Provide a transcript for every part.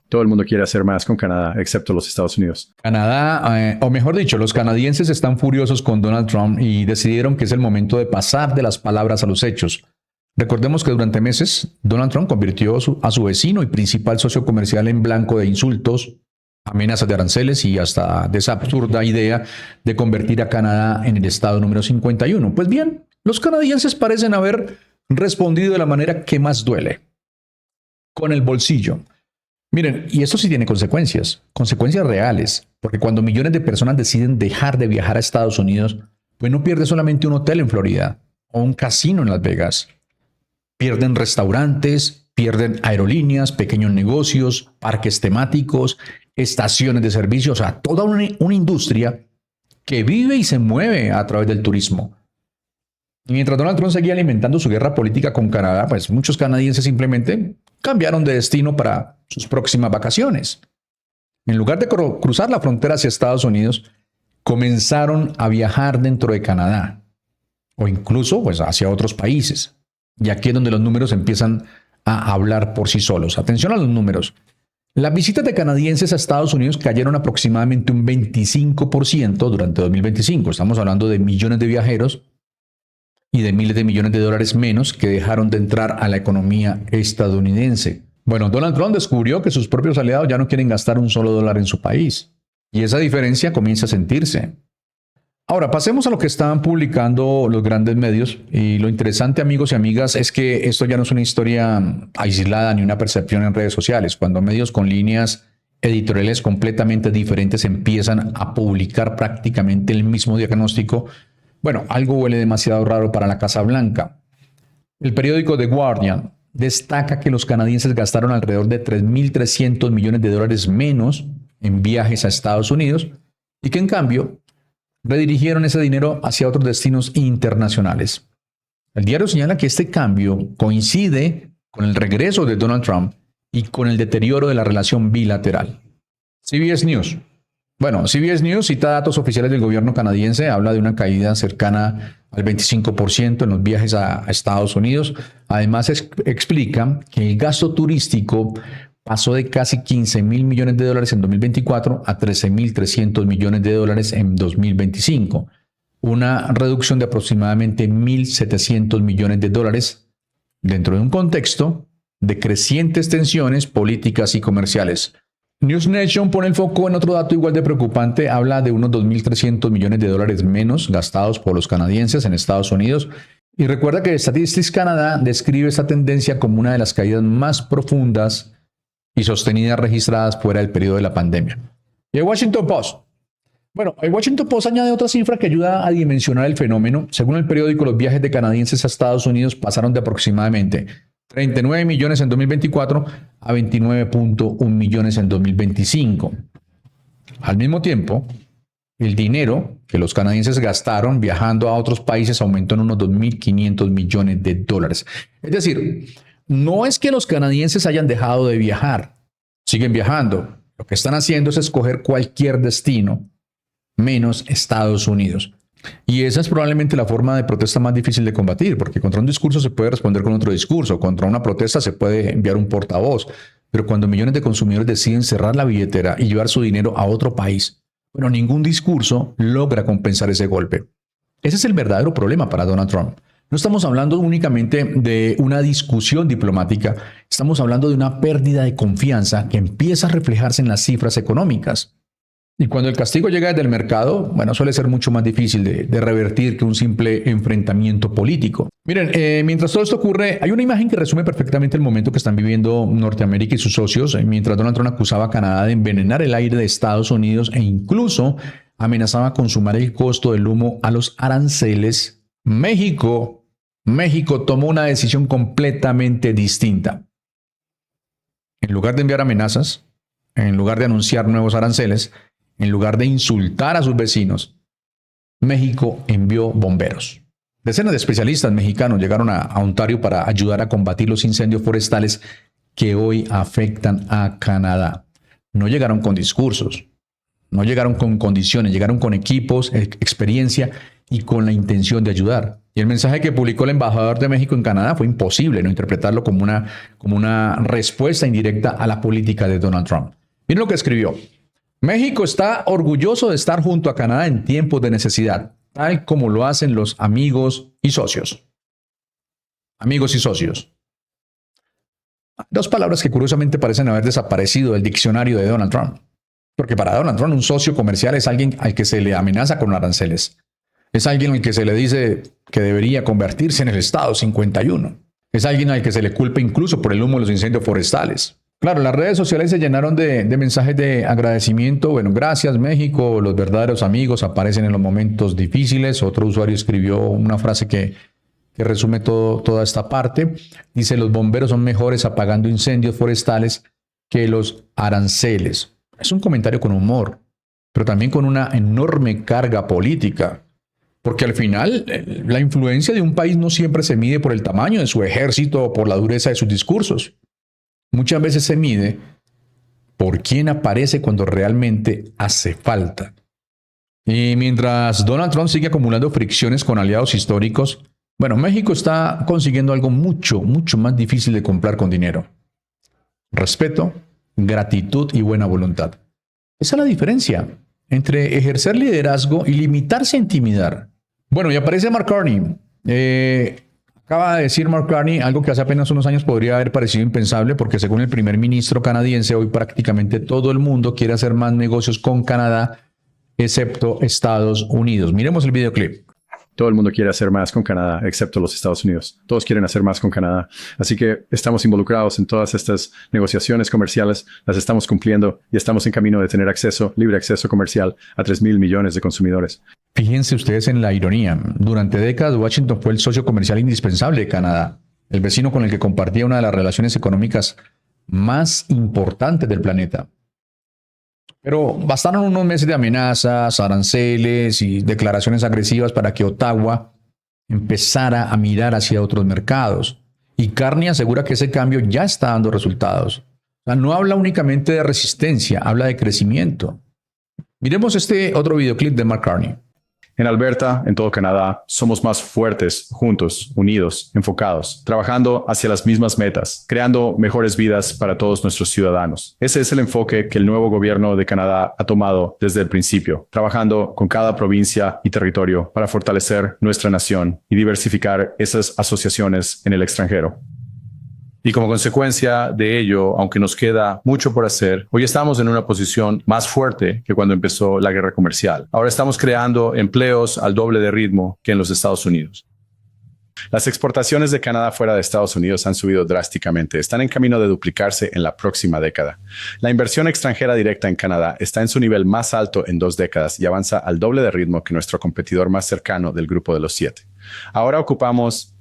Todo el mundo quiere hacer más con Canadá, excepto los Estados Unidos. Canadá, o mejor dicho, los canadienses están furiosos con Donald Trump y decidieron que es el momento de pasar de las palabras a los hechos. Recordemos que durante meses Donald Trump convirtió a su vecino y principal socio comercial en blanco de insultos, amenazas de aranceles y hasta de esa absurda idea de convertir a Canadá en el estado número 51. Pues bien, los canadienses parecen haber respondido de la manera que más duele, con el bolsillo. Miren, y esto sí tiene consecuencias reales, porque cuando millones de personas deciden dejar de viajar a Estados Unidos, pues no pierde solamente un hotel en Florida o un casino en Las Vegas. Pierden restaurantes, pierden aerolíneas, pequeños negocios, parques temáticos, estaciones de servicio, o sea, toda una industria que vive y se mueve a través del turismo. Y mientras Donald Trump seguía alimentando su guerra política con Canadá, pues muchos canadienses simplemente cambiaron de destino para sus próximas vacaciones. En lugar de cruzar la frontera hacia Estados Unidos, comenzaron a viajar dentro de Canadá o incluso pues, hacia otros países. Y aquí es donde los números empiezan a hablar por sí solos. Atención a los números. Las visitas de canadienses a Estados Unidos cayeron aproximadamente un 25% durante 2025. Estamos hablando de millones de viajeros y de miles de millones de dólares menos que dejaron de entrar a la economía estadounidense. Bueno, Donald Trump descubrió que sus propios aliados ya no quieren gastar un solo dólar en su país. Y esa diferencia comienza a sentirse. Ahora, pasemos a lo que estaban publicando los grandes medios. Y lo interesante, amigos y amigas, es que esto ya no es una historia aislada ni una percepción en redes sociales. Cuando medios con líneas editoriales completamente diferentes empiezan a publicar prácticamente el mismo diagnóstico, bueno, algo huele demasiado raro para la Casa Blanca. El periódico The Guardian destaca que los canadienses gastaron alrededor de 3.300 millones de dólares menos en viajes a Estados Unidos y que en cambio redirigieron ese dinero hacia otros destinos internacionales. El diario señala que este cambio coincide con el regreso de Donald Trump y con el deterioro de la relación bilateral. CBS News. Bueno, CBS News cita datos oficiales del gobierno canadiense, habla de una caída cercana al 25% en los viajes a Estados Unidos. Además, explica que el gasto turístico pasó de casi 15.000 millones de dólares en 2024 a 13.300 millones de dólares en 2025. Una reducción de aproximadamente 1.700 millones de dólares dentro de un contexto de crecientes tensiones políticas y comerciales. News Nation pone el foco en otro dato igual de preocupante. Habla de unos 2.300 millones de dólares menos gastados por los canadienses en Estados Unidos. Y recuerda que Statistics Canada describe esta tendencia como una de las caídas más profundas y sostenidas registradas fuera del periodo de la pandemia. Y el Washington Post. Bueno, el Washington Post añade otra cifra que ayuda a dimensionar el fenómeno. Según el periódico, los viajes de canadienses a Estados Unidos pasaron de aproximadamente 39 millones en 2024 a 29.1 millones en 2025. Al mismo tiempo, el dinero que los canadienses gastaron viajando a otros países aumentó en unos 2.500 millones de dólares. Es decir, no es que los canadienses hayan dejado de viajar, siguen viajando. Lo que están haciendo es escoger cualquier destino, menos Estados Unidos. Y esa es probablemente la forma de protesta más difícil de combatir, porque contra un discurso se puede responder con otro discurso, contra una protesta se puede enviar un portavoz, pero cuando millones de consumidores deciden cerrar la billetera y llevar su dinero a otro país, bueno, ningún discurso logra compensar ese golpe. Ese es el verdadero problema para Donald Trump. No estamos hablando únicamente de una discusión diplomática, estamos hablando de una pérdida de confianza que empieza a reflejarse en las cifras económicas. Y cuando el castigo llega desde el mercado, bueno, suele ser mucho más difícil de revertir que un simple enfrentamiento político. Miren, mientras todo esto ocurre, hay una imagen que resume perfectamente el momento que están viviendo Norteamérica y sus socios, mientras Donald Trump acusaba a Canadá de envenenar el aire de Estados Unidos e incluso amenazaba con sumar el costo del humo a los aranceles. México tomó una decisión completamente distinta. En lugar de enviar amenazas, en lugar de anunciar nuevos aranceles, en lugar de insultar a sus vecinos, México envió bomberos. Decenas de especialistas mexicanos llegaron a Ontario para ayudar a combatir los incendios forestales que hoy afectan a Canadá. No llegaron con discursos, no llegaron con condiciones, llegaron con equipos, experiencia y con la intención de ayudar. Y el mensaje que publicó el embajador de México en Canadá fue imposible no interpretarlo como una respuesta indirecta a la política de Donald Trump. Miren lo que escribió. México está orgulloso de estar junto a Canadá en tiempos de necesidad, tal como lo hacen los amigos y socios. Amigos y socios. Dos palabras que curiosamente parecen haber desaparecido del diccionario de Donald Trump. Porque para Donald Trump un socio comercial es alguien al que se le amenaza con aranceles. Es alguien al que se le dice que debería convertirse en el Estado 51. Es alguien al que se le culpa incluso por el humo de los incendios forestales. Claro, las redes sociales se llenaron de mensajes de agradecimiento. Bueno, gracias México, los verdaderos amigos aparecen en los momentos difíciles. Otro usuario escribió una frase que resume toda esta parte. Dice, los bomberos son mejores apagando incendios forestales que los aranceles. Es un comentario con humor, pero también con una enorme carga política. Porque al final, la influencia de un país no siempre se mide por el tamaño de su ejército o por la dureza de sus discursos. Muchas veces se mide por quién aparece cuando realmente hace falta. Y mientras Donald Trump sigue acumulando fricciones con aliados históricos, bueno, México está consiguiendo algo mucho más difícil de comprar con dinero. Respeto, gratitud y buena voluntad. Esa es la diferencia entre ejercer liderazgo y limitarse a intimidar. Bueno, y aparece Mark Carney. Acaba de decir Mark Carney algo que hace apenas unos años podría haber parecido impensable, porque según el primer ministro canadiense, hoy prácticamente todo el mundo quiere hacer más negocios con Canadá, excepto Estados Unidos. Miremos el videoclip. Todo el mundo quiere hacer más con Canadá, excepto los Estados Unidos. Todos quieren hacer más con Canadá. Así que estamos involucrados en todas estas negociaciones comerciales, las estamos cumpliendo y estamos en camino de tener libre acceso comercial a 3,000 millones de consumidores. Fíjense ustedes en la ironía. Durante décadas, Washington fue el socio comercial indispensable de Canadá, el vecino con el que compartía una de las relaciones económicas más importantes del planeta. Pero bastaron unos meses de amenazas, aranceles y declaraciones agresivas para que Ottawa empezara a mirar hacia otros mercados. Y Carney asegura que ese cambio ya está dando resultados. O sea, no habla únicamente de resistencia, habla de crecimiento. Miremos este otro videoclip de Mark Carney. En Alberta, en todo Canadá, somos más fuertes, juntos, unidos, enfocados, trabajando hacia las mismas metas, creando mejores vidas para todos nuestros ciudadanos. Ese es el enfoque que el nuevo gobierno de Canadá ha tomado desde el principio, trabajando con cada provincia y territorio para fortalecer nuestra nación y diversificar esas asociaciones en el extranjero. Y como consecuencia de ello, aunque nos queda mucho por hacer, hoy estamos en una posición más fuerte que cuando empezó la guerra comercial. Ahora estamos creando empleos al doble de ritmo que en los Estados Unidos. Las exportaciones de Canadá fuera de Estados Unidos han subido drásticamente. Están en camino de duplicarse en la próxima década. La inversión extranjera directa en Canadá está en su nivel más alto en 2 décadas y avanza al doble de ritmo que nuestro competidor más cercano del grupo de los 7.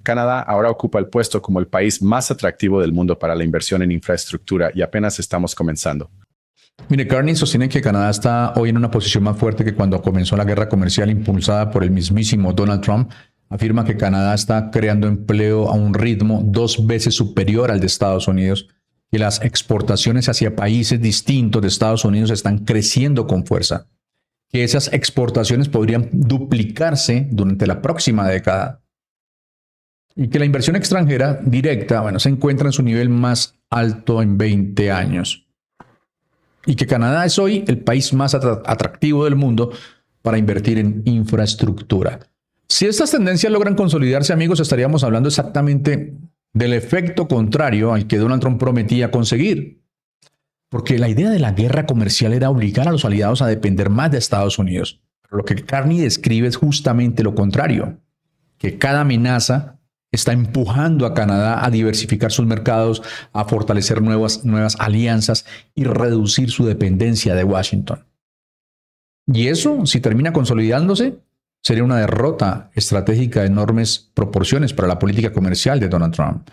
Canadá ahora ocupa el puesto como el país más atractivo del mundo para la inversión en infraestructura y apenas estamos comenzando. Mire, Carney sostiene que Canadá está hoy en una posición más fuerte que cuando comenzó la guerra comercial impulsada por el mismísimo Donald Trump. Afirma que Canadá está creando empleo a un ritmo 2 veces superior al de Estados Unidos y las exportaciones hacia países distintos de Estados Unidos están creciendo con fuerza. Que esas exportaciones podrían duplicarse durante la próxima década. Y que la inversión extranjera directa, se encuentra en su nivel más alto en 20 años. Y que Canadá es hoy el país más atractivo del mundo para invertir en infraestructura. Si estas tendencias logran consolidarse, amigos, estaríamos hablando exactamente del efecto contrario al que Donald Trump prometía conseguir. Porque la idea de la guerra comercial era obligar a los aliados a depender más de Estados Unidos. Pero lo que Carney describe es justamente lo contrario. Que cada amenaza está empujando a Canadá a diversificar sus mercados, a fortalecer nuevas alianzas y reducir su dependencia de Washington. Y eso, si termina consolidándose, sería una derrota estratégica de enormes proporciones para la política comercial de Donald Trump.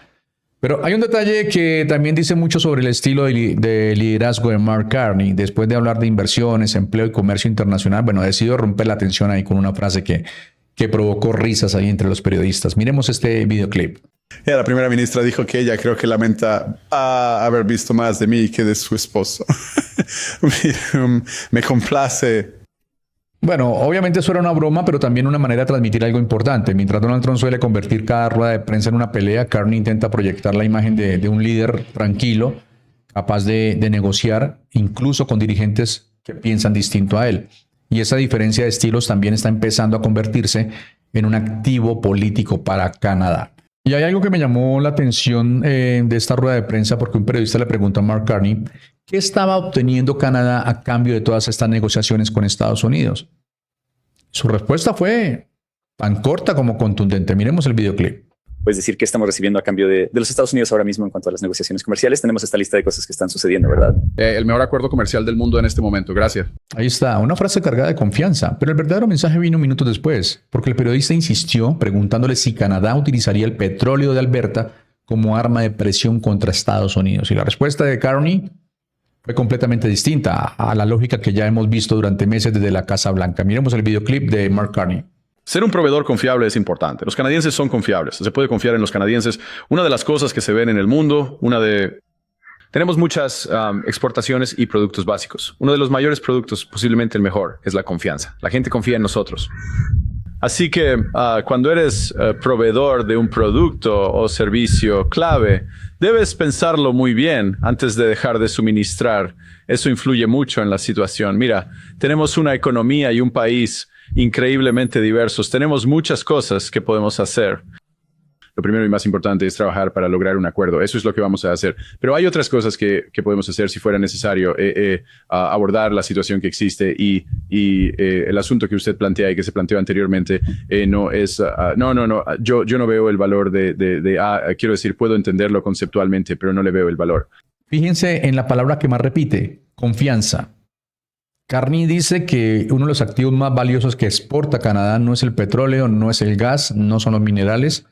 Pero hay un detalle que también dice mucho sobre el estilo de liderazgo de Mark Carney. Después de hablar de inversiones, empleo y comercio internacional, decidió romper la tensión ahí con una frase que provocó risas ahí entre los periodistas. Miremos este videoclip. La primera ministra dijo que ella creo que lamenta haber visto más de mí que de su esposo. Me complace Bueno, obviamente eso era una broma, pero también una manera de transmitir algo importante. Mientras Donald Trump suele convertir cada rueda de prensa en una pelea, Carney intenta proyectar la imagen de un líder tranquilo, capaz de negociar, incluso con dirigentes que piensan distinto a él. Y esa diferencia de estilos también está empezando a convertirse en un activo político para Canadá. Y hay algo que me llamó la atención de esta rueda de prensa, porque un periodista le pregunta a Mark Carney qué estaba obteniendo Canadá a cambio de todas estas negociaciones con Estados Unidos. Su respuesta fue tan corta como contundente. Miremos el videoclip. Pues decir que estamos recibiendo a cambio de los Estados Unidos ahora mismo en cuanto a las negociaciones comerciales. Tenemos esta lista de cosas que están sucediendo, ¿verdad? El mejor acuerdo comercial del mundo en este momento. Gracias. Ahí está, una frase cargada de confianza, pero el verdadero mensaje vino minutos después, porque el periodista insistió preguntándole si Canadá utilizaría el petróleo de Alberta como arma de presión contra Estados Unidos. Y la respuesta de Carney fue completamente distinta a la lógica que ya hemos visto durante meses desde la Casa Blanca. Miremos el videoclip de Mark Carney. Ser un proveedor confiable es importante. Los canadienses son confiables. Se puede confiar en los canadienses. Una de las cosas que se ven en el mundo, tenemos muchas exportaciones y productos básicos. Uno de los mayores productos, posiblemente el mejor, es la confianza. La gente confía en nosotros. Así que cuando eres proveedor de un producto o servicio clave, debes pensarlo muy bien antes de dejar de suministrar. Eso influye mucho en la situación. Mira, tenemos una economía y un país increíblemente diversos. Tenemos muchas cosas que podemos hacer. Lo primero y más importante es trabajar para lograr un acuerdo. Eso es lo que vamos a hacer. Pero hay otras cosas que podemos hacer si fuera necesario abordar la situación que existe y el asunto que usted plantea y que se planteó anteriormente no es... Yo no veo el valor quiero decir, puedo entenderlo conceptualmente, pero no le veo el valor. Fíjense en la palabra que más repite, confianza. Carney dice que uno de los activos más valiosos que exporta Canadá no es el petróleo, no es el gas, no son los minerales,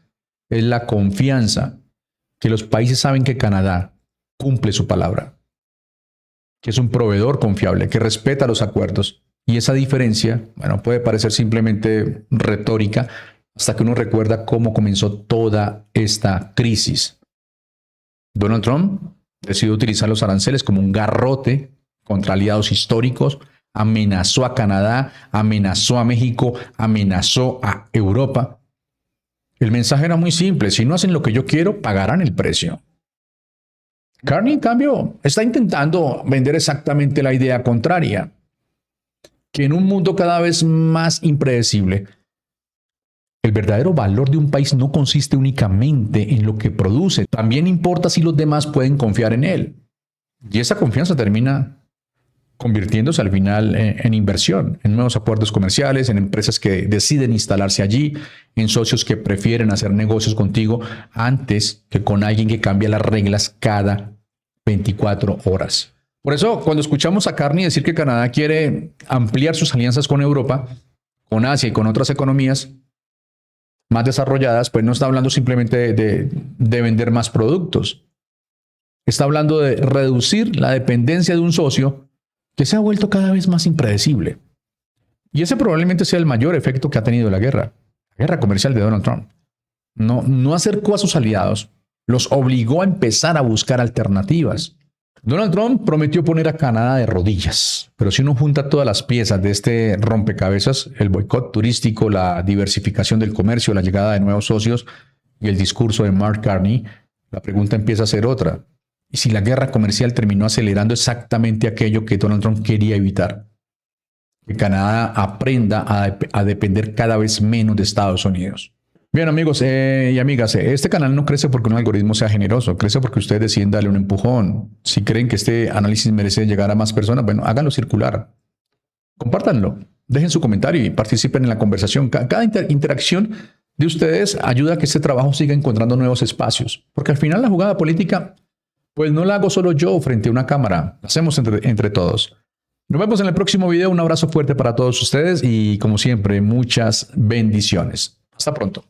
es la confianza, que los países saben que Canadá cumple su palabra, que es un proveedor confiable, que respeta los acuerdos. Y esa diferencia, bueno, puede parecer simplemente retórica hasta que uno recuerda cómo comenzó toda esta crisis. Donald Trump decidió utilizar los aranceles como un garrote contra aliados históricos, amenazó a Canadá, amenazó a México, amenazó a Europa. El mensaje era muy simple: si no hacen lo que yo quiero, pagarán el precio. Carney, en cambio, está intentando vender exactamente la idea contraria, que en un mundo cada vez más impredecible, el verdadero valor de un país no consiste únicamente en lo que produce, también importa si los demás pueden confiar en él. Y esa confianza termina convirtiéndose al final en inversión, en nuevos acuerdos comerciales, en empresas que deciden instalarse allí, en socios que prefieren hacer negocios contigo antes que con alguien que cambia las reglas cada 24 horas. Por eso, cuando escuchamos a Carney decir que Canadá quiere ampliar sus alianzas con Europa, con Asia y con otras economías más desarrolladas, pues no está hablando simplemente de vender más productos. Está hablando de reducir la dependencia de un socio que se ha vuelto cada vez más impredecible. Y ese probablemente sea el mayor efecto que ha tenido la guerra comercial de Donald Trump. No acercó a sus aliados, los obligó a empezar a buscar alternativas. Donald Trump prometió poner a Canadá de rodillas, pero si uno junta todas las piezas de este rompecabezas, el boicot turístico, la diversificación del comercio, la llegada de nuevos socios y el discurso de Mark Carney, la pregunta empieza a ser otra. ¿Y si la guerra comercial terminó acelerando exactamente aquello que Donald Trump quería evitar? Que Canadá aprenda a depender cada vez menos de Estados Unidos. Bien, amigos y amigas, este canal no crece porque un algoritmo sea generoso, crece porque ustedes deciden darle un empujón. Si creen que este análisis merece llegar a más personas, bueno, háganlo circular. Compártanlo, dejen su comentario y participen en la conversación. Cada interacción de ustedes ayuda a que este trabajo siga encontrando nuevos espacios, porque al final la jugada política, pues no la hago solo yo frente a una cámara, la hacemos entre todos. Nos vemos en el próximo video, un abrazo fuerte para todos ustedes y como siempre, muchas bendiciones. Hasta pronto.